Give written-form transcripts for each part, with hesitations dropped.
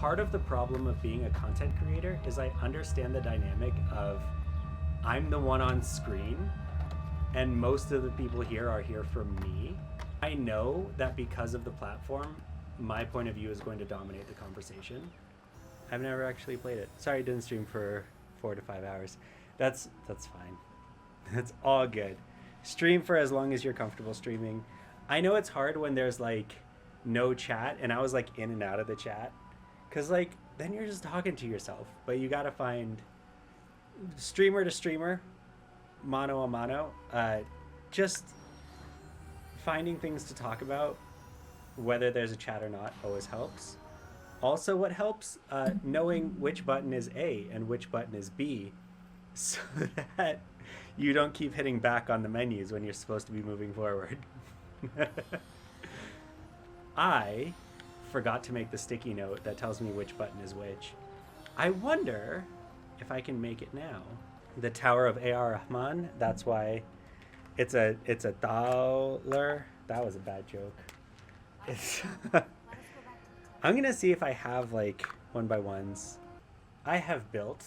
part of the problem of being a content creator is I understand the dynamic of I'm the one on screen and most of the people here are here for me. I know that because of the platform, my point of view is going to dominate the conversation. I've never actually played it. Sorry, I didn't stream for 4 to 5 hours. That's fine. That's all good. Stream for as long as you're comfortable streaming. I know it's hard when there's like no chat, and I was like in and out of the chat, cause like then you're just talking to yourself. But you gotta find streamer to streamer, mano a mano, just finding things to talk about, whether there's a chat or not, always helps. Also, what helps, knowing which button is A and which button is B, so that you don't keep hitting back on the menus when you're supposed to be moving forward. I forgot to make the sticky note that tells me which button is which. I wonder if I can make it now. The Tower of A.R. Rahman, that's why it's a dollar. That was a bad joke. It's I'm gonna see if I have like 1x1s. I have built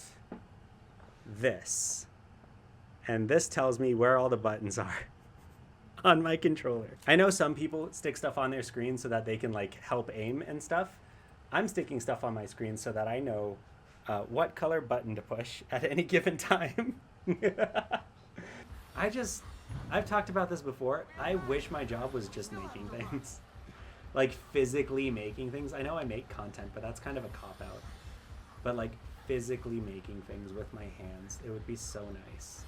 this, and this tells me where all the buttons are on my controller. I know some people stick stuff on their screen so that they can like help aim and stuff. I'm sticking stuff on my screen so that I know what color button to push at any given time. I've talked about this before. I wish my job was just making things. Like physically making things. I know I make content, but that's kind of a cop-out. But like physically making things with my hands, it would be so nice.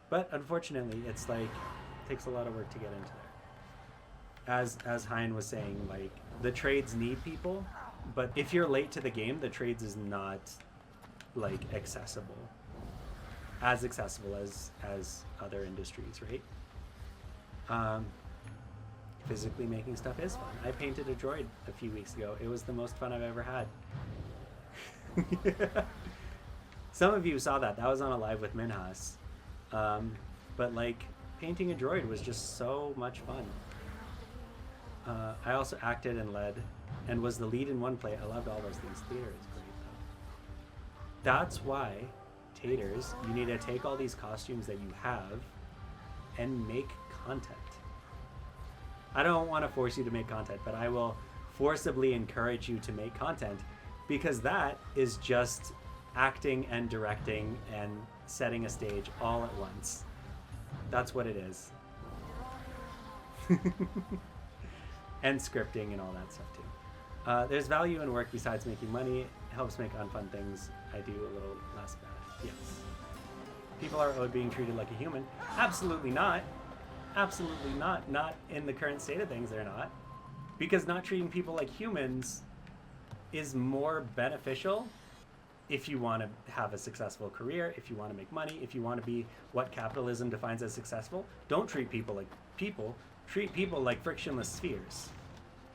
But unfortunately, it's like, it takes a lot of work to get into there. As Hein was saying, like, the trades need people, but if you're late to the game, the trades is not, like, accessible. As accessible as other industries, right? Physically making stuff is fun. I painted a droid a few weeks ago. It was the most fun I've ever had. Some of you saw that. That was on a live with Minhas. But like painting a droid was just so much fun. I also acted and led and was the lead in one play. I loved all those things. Theater is great though. That's why, Taters, you need to take all these costumes that you have and make content. I don't want to force you to make content, but I will forcibly encourage you to make content, because that is just acting and directing and setting a stage all at once. That's what it is. And scripting and all that stuff too. There's value in work besides making money. It helps make unfun things I do a little less bad. Yes. People are owed being treated like a human. Absolutely not. Absolutely not. Not in the current state of things, they're not. Because not treating people like humans is more beneficial if you want to have a successful career, if you want to make money, if you want to be what capitalism defines as successful. Don't treat people like people. Treat people like frictionless spheres.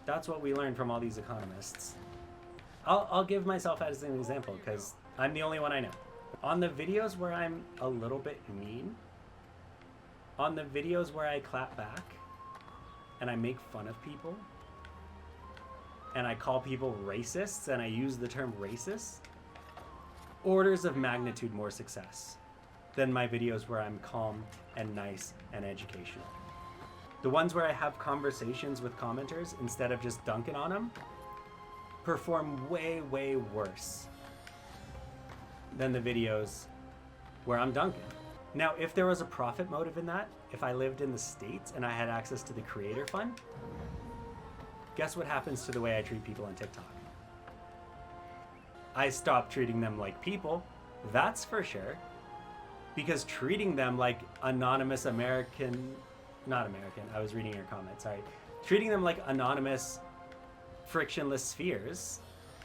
That's what we learned from all these economists. I'll give myself as an example because I'm the only one I know. On the videos where I'm a little bit mean, on the videos where I clap back and I make fun of people and I call people racists and I use the term racist, orders of magnitude more success than my videos where I'm calm and nice and educational. The ones where I have conversations with commenters instead of just dunking on them perform way, way worse than the videos where I'm dunking. Now, if there was a profit motive in that, if I lived in the States and I had access to the creator fund, guess what happens to the way I treat people on TikTok? I stop treating them like people, that's for sure. Because treating them like anonymous not American, I was reading your comment, sorry. Treating them like anonymous, frictionless spheres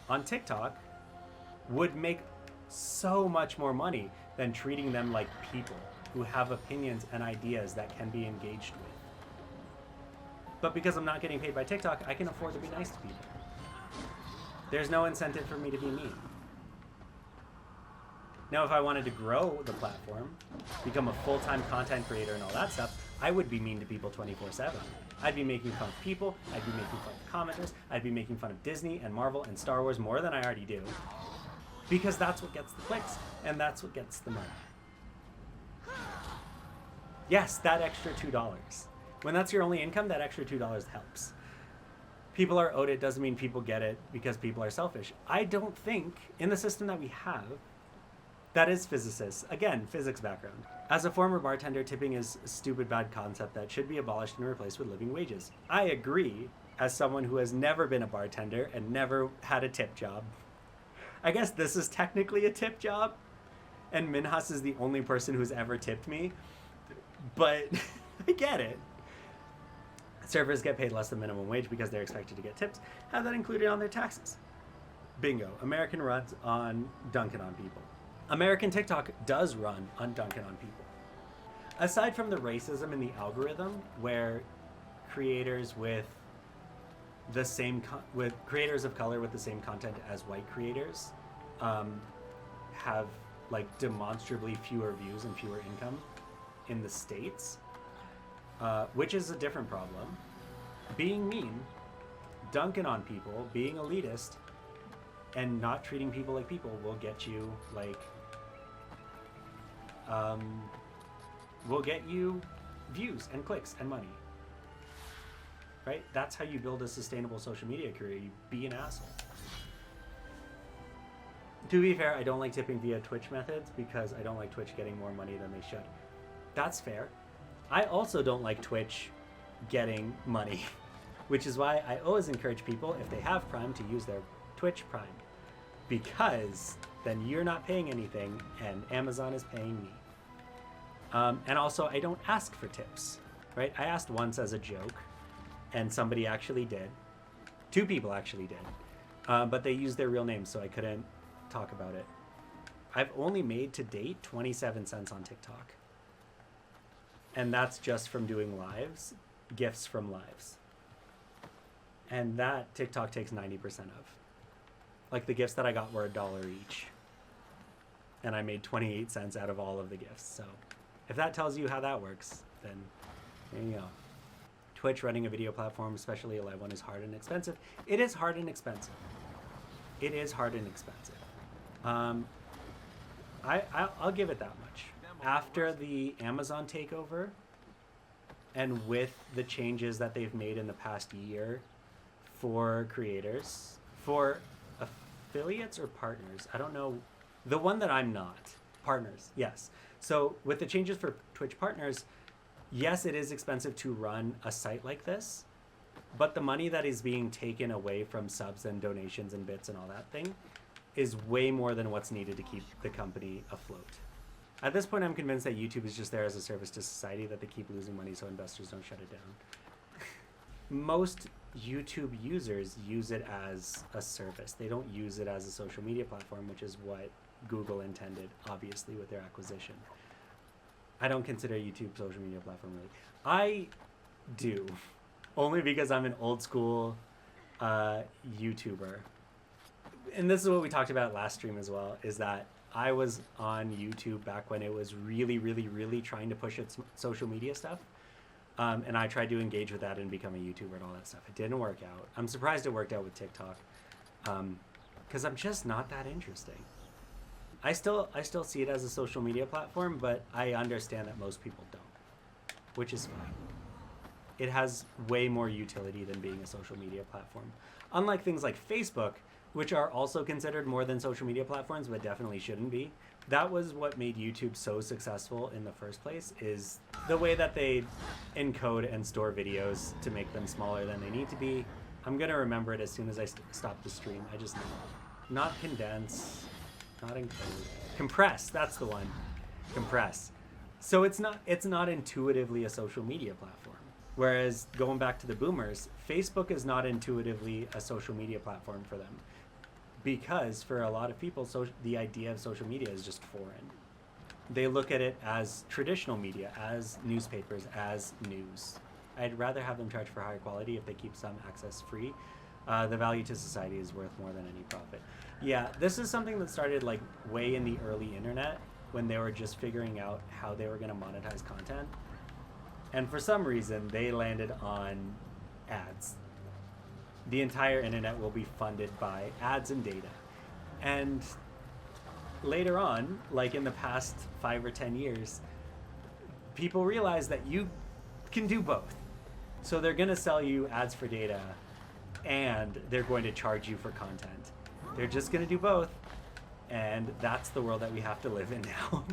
on TikTok would make so much more money than treating them like people who have opinions and ideas that can be engaged with. But because I'm not getting paid by TikTok, I can afford to be nice to people. There's no incentive for me to be mean. Now, if I wanted to grow the platform, become a full-time content creator and all that stuff, I would be mean to people 24/7. I'd be making fun of people, I'd be making fun of commenters, I'd be making fun of Disney and Marvel and Star Wars more than I already do. Because that's what gets the clicks, and that's what gets the money. Yes, that extra $2. When that's your only income, that extra $2 helps. People are owed it doesn't mean people get it because people are selfish. I don't think, in the system that we have, that is physicists. Again, physics background. As a former bartender, tipping is a stupid bad concept that should be abolished and replaced with living wages. I agree, as someone who has never been a bartender and never had a tip job. I guess this is technically a tip job, and Minhas is the only person who's ever tipped me, but I get it. Servers get paid less than minimum wage because they're expected to get tips. Have that included on their taxes. Bingo. American runs on dunking on people. American TikTok does run on dunking on people. Aside from the racism in the algorithm, where creators with the same with creators of color with the same content as white creators have like demonstrably fewer views and fewer income in the States, which is a different problem. Being mean, dunking on people, being elitist, and not treating people like people will get you like will get you views and clicks and money. Right? That's how you build a sustainable social media career. You be an asshole. To be fair, I don't like tipping via Twitch methods because I don't like Twitch getting more money than they should. That's fair. I also don't like Twitch getting money, which is why I always encourage people, if they have Prime, to use their Twitch Prime, because then you're not paying anything and Amazon is paying me. And also, I don't ask for tips, right? I asked once as a joke, and somebody actually did. 2 people actually did, but they used their real names, so I couldn't talk about it. I've only made to date 27 cents on TikTok. And that's just from doing lives, gifts from lives. And that TikTok takes 90% of. Like the gifts that I got were $1 each. And I made 28 cents out of all of the gifts. So if that tells you how that works, then there you go. Twitch running a video platform, especially a live one, is hard and expensive. It is hard and expensive. It is hard and expensive. I'll give it that much. After the Amazon takeover, and with the changes that they've made in the past year for creators, for affiliates or partners, I don't know, the one that I'm not, partners, yes. So with the changes for Twitch partners, yes, it is expensive to run a site like this, but the money that is being taken away from subs and donations and bits and all that thing is way more than what's needed to keep the company afloat. At this point, I'm convinced that YouTube is just there as a service to society, that they keep losing money so investors don't shut it down. Most YouTube users use it as a service. They don't use it as a social media platform, which is what Google intended, obviously, with their acquisition. I don't consider YouTube a social media platform, really. I do, only because I'm an old school YouTuber. And this is what we talked about last stream as well, is that I was on YouTube back when it was really, really, really trying to push its social media stuff. And I tried to engage with that and become a YouTuber and all that stuff. It didn't work out. I'm surprised it worked out with TikTok, because I'm just not that interesting. I still see it as a social media platform, but I understand that most people don't, which is fine. It has way more utility than being a social media platform. Unlike things like Facebook, which are also considered more than social media platforms, but definitely shouldn't be. That was what made YouTube so successful in the first place, is the way that they encode and store videos to make them smaller than they need to be. I'm gonna remember it as soon as I stop the stream. I just know. Not condense, not encode. Compress, that's the one. Compress. So it's not intuitively a social media platform. Whereas going back to the boomers, Facebook is not intuitively a social media platform for them. Because for a lot of people, the idea of social media is just foreign. They look at it as traditional media, as newspapers, as news. I'd rather have them charge for higher quality if they keep some access free. The value to society is worth more than any profit. Yeah, this is something that started like way in the early internet when they were just figuring out how they were going to monetize content. And for some reason, they landed on ads. The entire internet will be funded by ads and data. And later on, like in the past 5 or 10 years, people realize that you can do both. So they're going to sell you ads for data, and they're going to charge you for content. They're just going to do both, and that's the world that we have to live in now.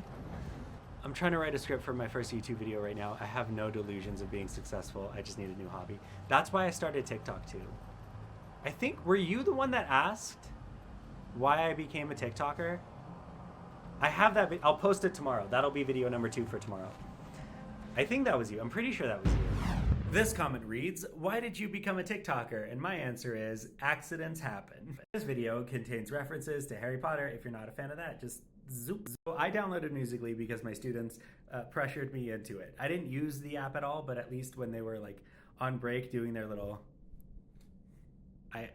I'm trying to write a script for my first YouTube video right now. I have no delusions of being successful. I just need a new hobby. That's why I started TikTok too. I think, were you the one that asked why I became a TikToker? I have that. I'll post it tomorrow. That'll be video number 2 for tomorrow. I think that was you. I'm pretty sure that was you. This comment reads, why did you become a TikToker? And my answer is, accidents happen. This video contains references to Harry Potter. If you're not a fan of that, just zoop. So I downloaded Musical.ly because my students pressured me into it. I didn't use the app at all, but at least when they were like on break doing their little,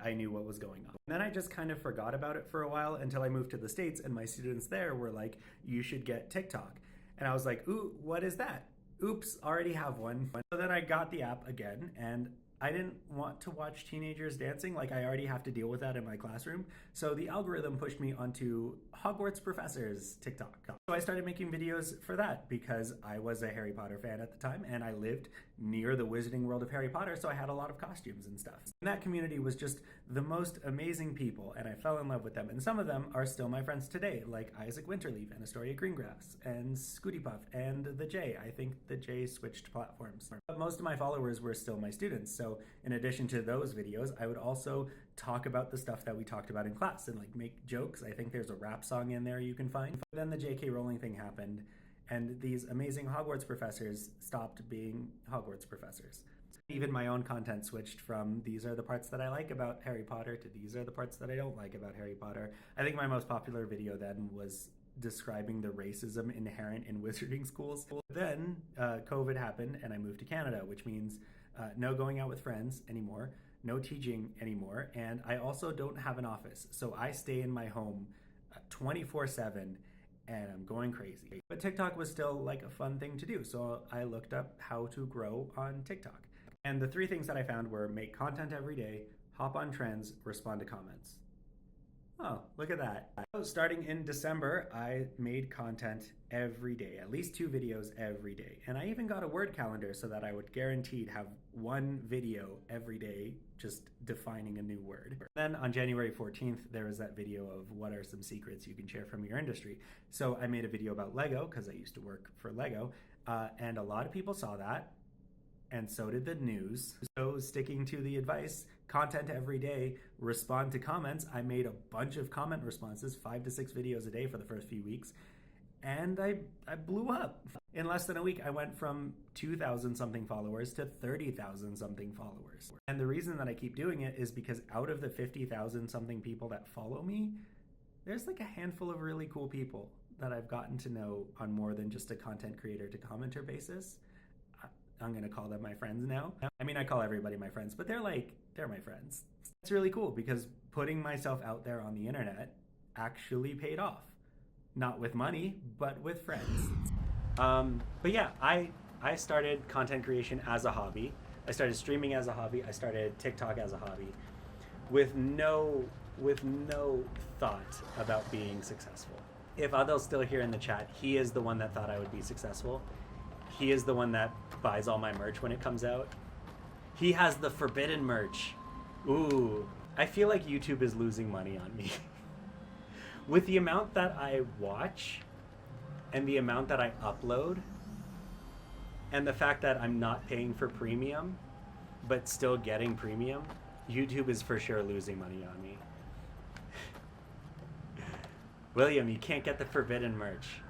I knew what was going on. And then I just kind of forgot about it for a while until I moved to the States, and my students there were like, you should get TikTok. And I was like, ooh, what is that? Oops, already have one. So then I got the app again, and I didn't want to watch teenagers dancing. Like, I already have to deal with that in my classroom. So the algorithm pushed me onto Hogwarts Professors TikTok. So I started making videos for that because I was a Harry Potter fan at the time, and I lived near the Wizarding World of Harry Potter, so I had a lot of costumes and stuff. And that community was just the most amazing people, and I fell in love with them. And some of them are still my friends today, like Isaac Winterleaf and Astoria Greengrass and Scooty Puff and the J. I think the J switched platforms. But most of my followers were still my students, so in addition to those videos, I would also talk about the stuff that we talked about in class and like make jokes. I think there's a rap song in there you can find. But then the J.K. Rowling thing happened, and these amazing Hogwarts professors stopped being Hogwarts professors. Even my own content switched from these are the parts that I like about Harry Potter to these are the parts that I don't like about Harry Potter. I think my most popular video then was describing the racism inherent in wizarding schools. Then COVID happened and I moved to Canada, which means no going out with friends anymore, no teaching anymore, and I also don't have an office. So I stay in my home 24/7 and I'm going crazy. But TikTok was still like a fun thing to do, so I looked up how to grow on TikTok. And the 3 things that I found were make content every day, hop on trends, respond to comments. Oh, look at that. Starting in December, I made content every day, at least 2 videos every day. And I even got a word calendar so that I would guaranteed have 1 video every day just defining a new word. Then on January 14th, there was that video of what are some secrets you can share from your industry. So I made a video about Lego because I used to work for Lego, and a lot of people saw that. And so did the news. So sticking to the advice, content every day, respond to comments. I made a bunch of comment responses, 5 to 6 videos a day for the first few weeks. And I blew up. In less than a week, I went from 2,000 something followers to 30,000 something followers. And the reason that I keep doing it is because out of the 50,000 something people that follow me, there's like a handful of really cool people that I've gotten to know on more than just a content creator to commenter basis. I'm gonna call them my friends now. I mean, I call everybody my friends, but they're my friends. It's really cool because putting myself out there on the internet actually paid off. Not with money, but with friends. But yeah, I started content creation as a hobby. I started streaming as a hobby. I started TikTok as a hobby with no thought about being successful. If Adil's still here in the chat, he is the one that thought I would be successful. He is the one that buys all my merch when it comes out. He has the forbidden merch. Ooh, I feel like YouTube is losing money on me. With the amount that I watch and the amount that I upload and the fact that I'm not paying for premium but still getting premium, YouTube is for sure losing money on me. William, you can't get the forbidden merch.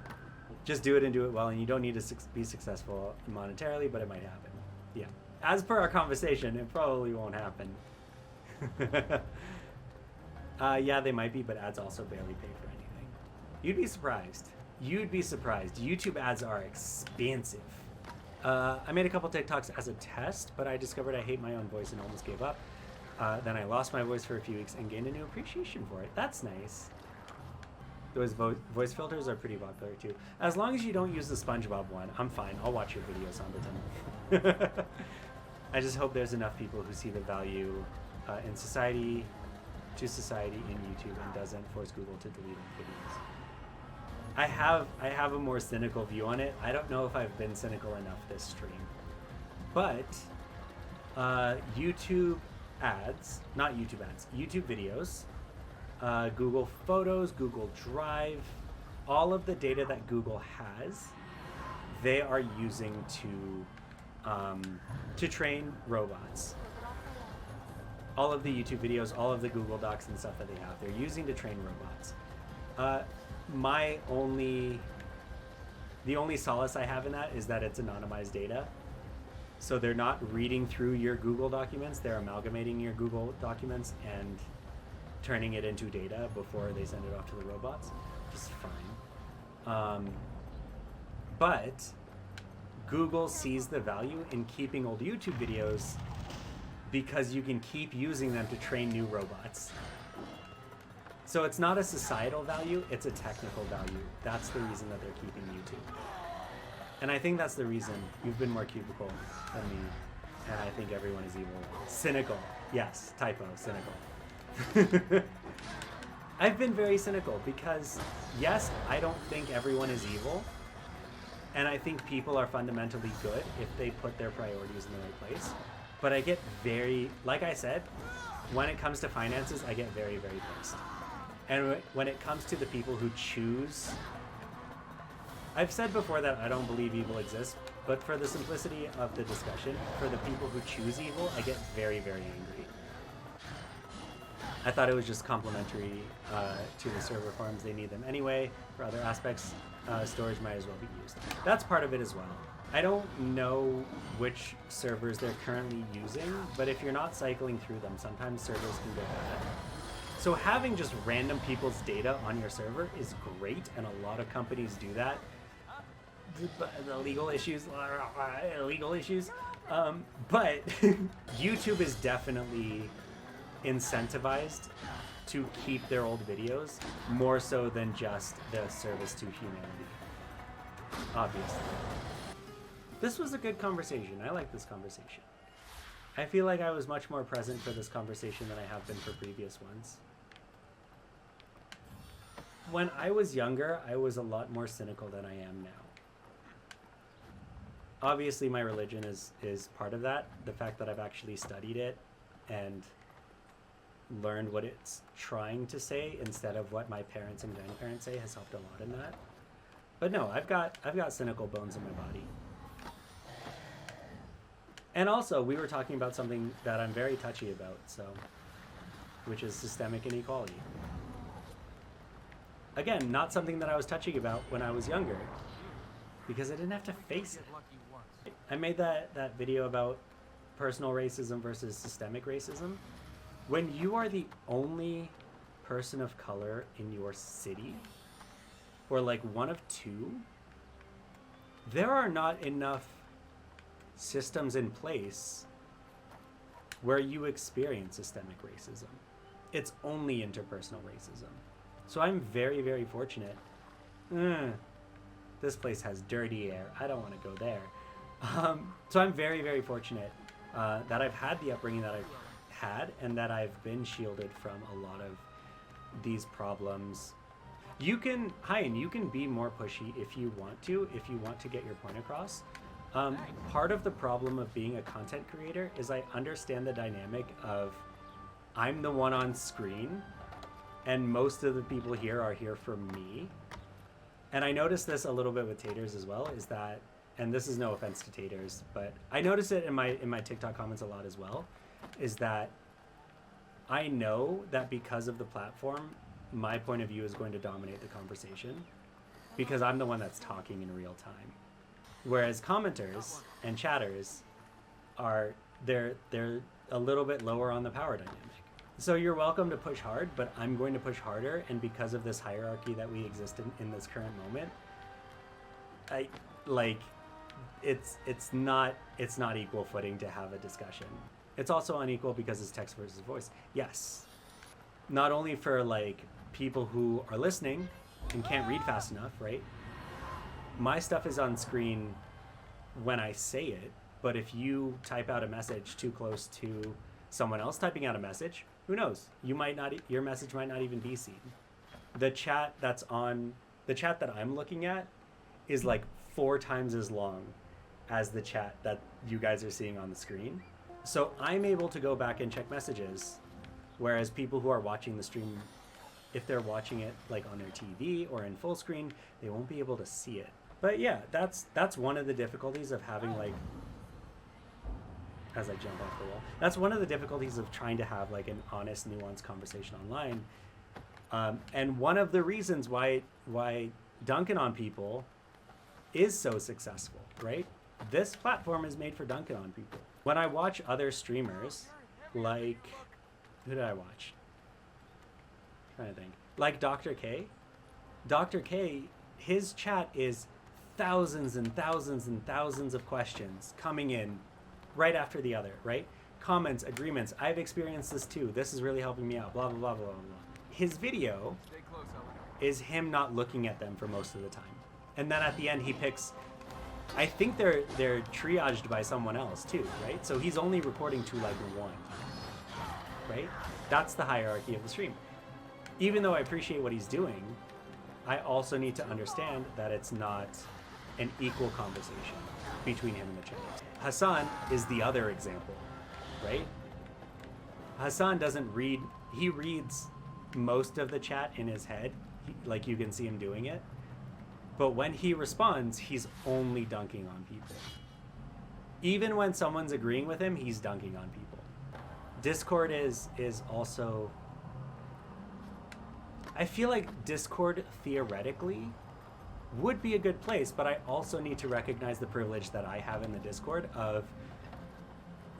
Just do it and do it well, and you don't need to be successful monetarily, but it might happen. Yeah. As per our conversation, it probably won't happen. Yeah, they might be, but ads also barely pay for anything. You'd be surprised. You'd be surprised. YouTube ads are expensive. I made a couple TikToks as a test, but I discovered I hate my own voice and almost gave up. Then I lost my voice for a few weeks and gained a new appreciation for it. That's nice. Those voice filters are pretty popular too. As long as you don't use the SpongeBob one, I'm fine. I'll watch your videos on the time. I just hope there's enough people who see the value in society, in YouTube, and doesn't force Google to delete videos. I have a more cynical view on it. I don't know if I've been cynical enough this stream, but YouTube ads, not YouTube ads, YouTube videos, Google Photos, Google Drive, all of the data that Google has, they are using to train robots. All of the YouTube videos, all of the Google Docs and stuff that they have, they're using to train robots. The only solace I have in that is that it's anonymized data. So they're not reading through your Google documents, they're amalgamating your Google documents and turning it into data before they send it off to the robots, which is fine. But Google sees the value in keeping old YouTube videos because you can keep using them to train new robots. So it's not a societal value, it's a technical value. That's the reason that they're keeping YouTube. And I think that's the reason you've been more cubical than me, and I think everyone is evil. Cynical. Yes, typo, cynical. I've been very cynical because, yes, I don't think everyone is evil, and I think people are fundamentally good if they put their priorities in the right place. But I get very, like I said, when it comes to finances, I get very, very pissed. And when it comes to the people who choose, I've said before that I don't believe evil exists, but for the simplicity of the discussion, for the people who choose evil, I get very, very angry. I thought it was just complimentary to the server farms. They need them anyway. For other aspects, storage might as well be used. That's part of it as well. I don't know which servers they're currently using, but if you're not cycling through them, sometimes servers can go bad. So having just random people's data on your server is great, and a lot of companies do that. The legal issues, but YouTube is definitely incentivized to keep their old videos more so than just the service to humanity, obviously. This was a good conversation. I like this conversation. I feel like I was much more present for this conversation than I have been for previous ones. When I was younger, I was a lot more cynical than I am now. Obviously, my religion is part of that. The fact that I've actually studied it and learned what it's trying to say instead of what my parents and grandparents say has helped a lot in that. But no, I've got cynical bones in my body. And also, we were talking about something that I'm very touchy about, which is systemic inequality. Again, not something that I was touchy about when I was younger, because I didn't have to face it. I made that video about personal racism versus systemic racism. When you are the only person of color in your city, or like one of two, there are not enough systems in place where you experience systemic racism. It's only interpersonal racism. So I'm very, very fortunate. This place has dirty air. I don't want to go there. So I'm very, very fortunate that I've had the upbringing that I've had and that I've been shielded from a lot of these problems. You can be more pushy if you want to get your point across. Part of the problem of being a content creator is I understand the dynamic of I'm the one on screen and most of the people here are here for me. And I noticed this a little bit with Taters as well, is that, and this is no offense to Taters, but I notice it in my TikTok comments a lot as well, is that I know that because of the platform, my point of view is going to dominate the conversation because I'm the one that's talking in real time. Whereas commenters and chatters they're a little bit lower on the power dynamic. So you're welcome to push hard, but I'm going to push harder, and because of this hierarchy that we exist in this current moment, it's not equal footing to have a discussion. It's also unequal because it's text versus voice. Yes. Not only for like people who are listening and can't read fast enough, right? My stuff is on screen when I say it, But if you type out a message too close to someone else typing out a message, who knows? Your message might not even be seen. The chat that I'm looking at is like 4 times as long as the chat that you guys are seeing on the screen. So I'm able to go back and check messages, whereas people who are watching the stream, if they're watching it like on their TV or in full screen, they won't be able to see it. But yeah, that's one of the difficulties of having like, as I jump off the wall, that's one of the difficulties of trying to have like an honest, nuanced conversation online. And one of the reasons why Dunking on People is so successful, right? This platform is made for Dunking on People. When I watch other streamers, like, who did I watch? I'm trying to think. Like Dr. K. Dr. K, his chat is thousands and thousands and thousands of questions coming in right after the other, right? Comments, agreements, I've experienced this too. This is really helping me out, blah, blah, blah, blah, blah, blah. His video is him not looking at them for most of the time. And then at the end he picks, I think they're triaged by someone else too, right? So he's only recording to like 1, right? That's the hierarchy of the stream. Even though I appreciate what he's doing, I also need to understand that it's not an equal conversation between him and the chat. Hassan is the other example, right? Hassan doesn't read, he reads most of the chat in his head, like you can see him doing it. But when he responds, he's only dunking on people. Even when someone's agreeing with him, he's dunking on people. Discord is also, I feel like Discord theoretically would be a good place, but I also need to recognize the privilege that I have in the Discord of,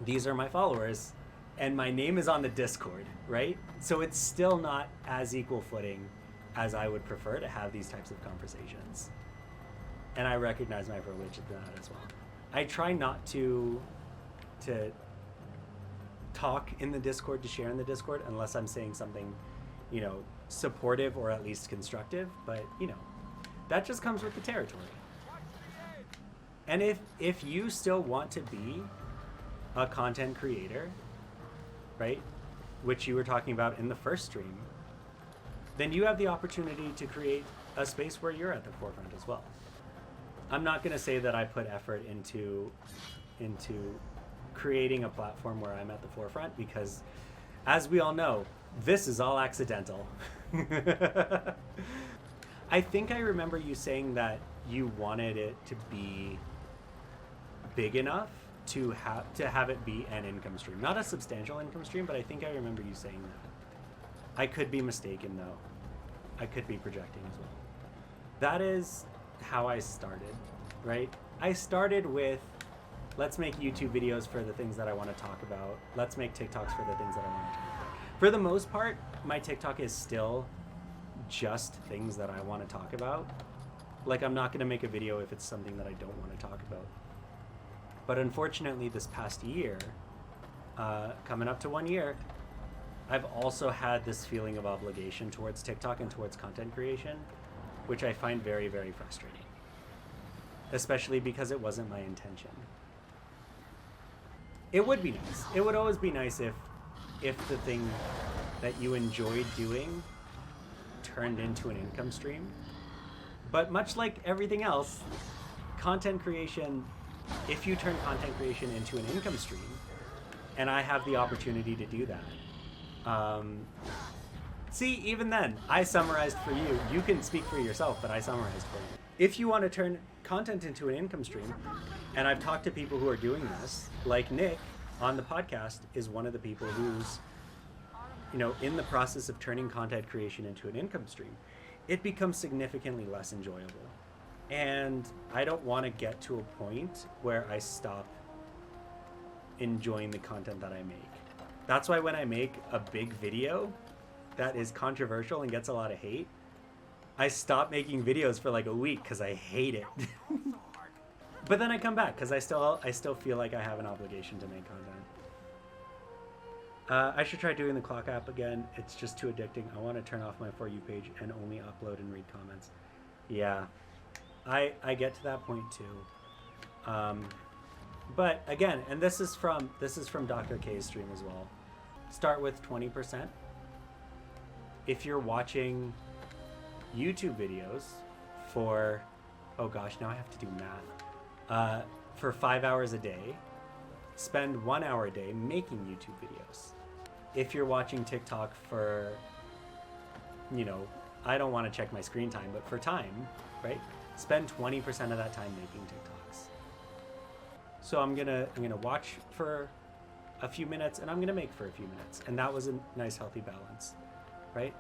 these are my followers and my name is on the Discord, right? So it's still not as equal footing as I would prefer to have these types of conversations. And I recognize my privilege in that as well. I try not to talk in the Discord, to share in the Discord, unless I'm saying something, you know, supportive or at least constructive, but you know, that just comes with the territory. And if you still want to be a content creator, right, which you were talking about in the first stream, then you have the opportunity to create a space where you're at the forefront as well. I'm not going to say that I put effort into creating a platform where I'm at the forefront, because as we all know, this is all accidental. I think I remember you saying that you wanted it to be big enough to have it be an income stream. Not a substantial income stream, but I think I remember you saying that. I could be mistaken though. I could be projecting as well. That is how I started, right? I started with, let's make YouTube videos for the things that I want to talk about. Let's make TikToks for the things that I want to talk about. For the most part, my TikTok is still just things that I want to talk about. Like, I'm not going to make a video if it's something that I don't want to talk about. But unfortunately, this past year, coming up to 1 year, I've also had this feeling of obligation towards TikTok and towards content creation, which I find very, very frustrating. Especially because it wasn't my intention. It would be nice. It would always be nice if the thing that you enjoyed doing turned into an income stream. But much like everything else, content creation, if you turn content creation into an income stream, and I have the opportunity to do that. See, even then, I summarized for you. You can speak for yourself, but I summarized for you. If you want to turn content into an income stream, and I've talked to people who are doing this, like Nick on the podcast is one of the people who's, you know, in the process of turning content creation into an income stream, it becomes significantly less enjoyable. And I don't want to get to a point where I stop enjoying the content that I make. That's why when I make a big video that is controversial and gets a lot of hate, I stop making videos for like a week because I hate it. But then I come back because I still feel like I have an obligation to make content. I should try doing the clock app again. It's just too addicting. I want to turn off my For You page and only upload and read comments. Yeah, I get to that point too. But again, and this is from Dr. K's stream as well. Start with 20%. If you're watching YouTube videos for, oh gosh, now I have to do math. For 5 hours a day, spend 1 hour a day making YouTube videos. If you're watching TikTok for, you know, I don't want to check my screen time, but for time, right? Spend 20% of that time making TikToks. So I'm gonna watch for a few minutes and I'm gonna make for a few minutes, and that was a nice healthy balance, right?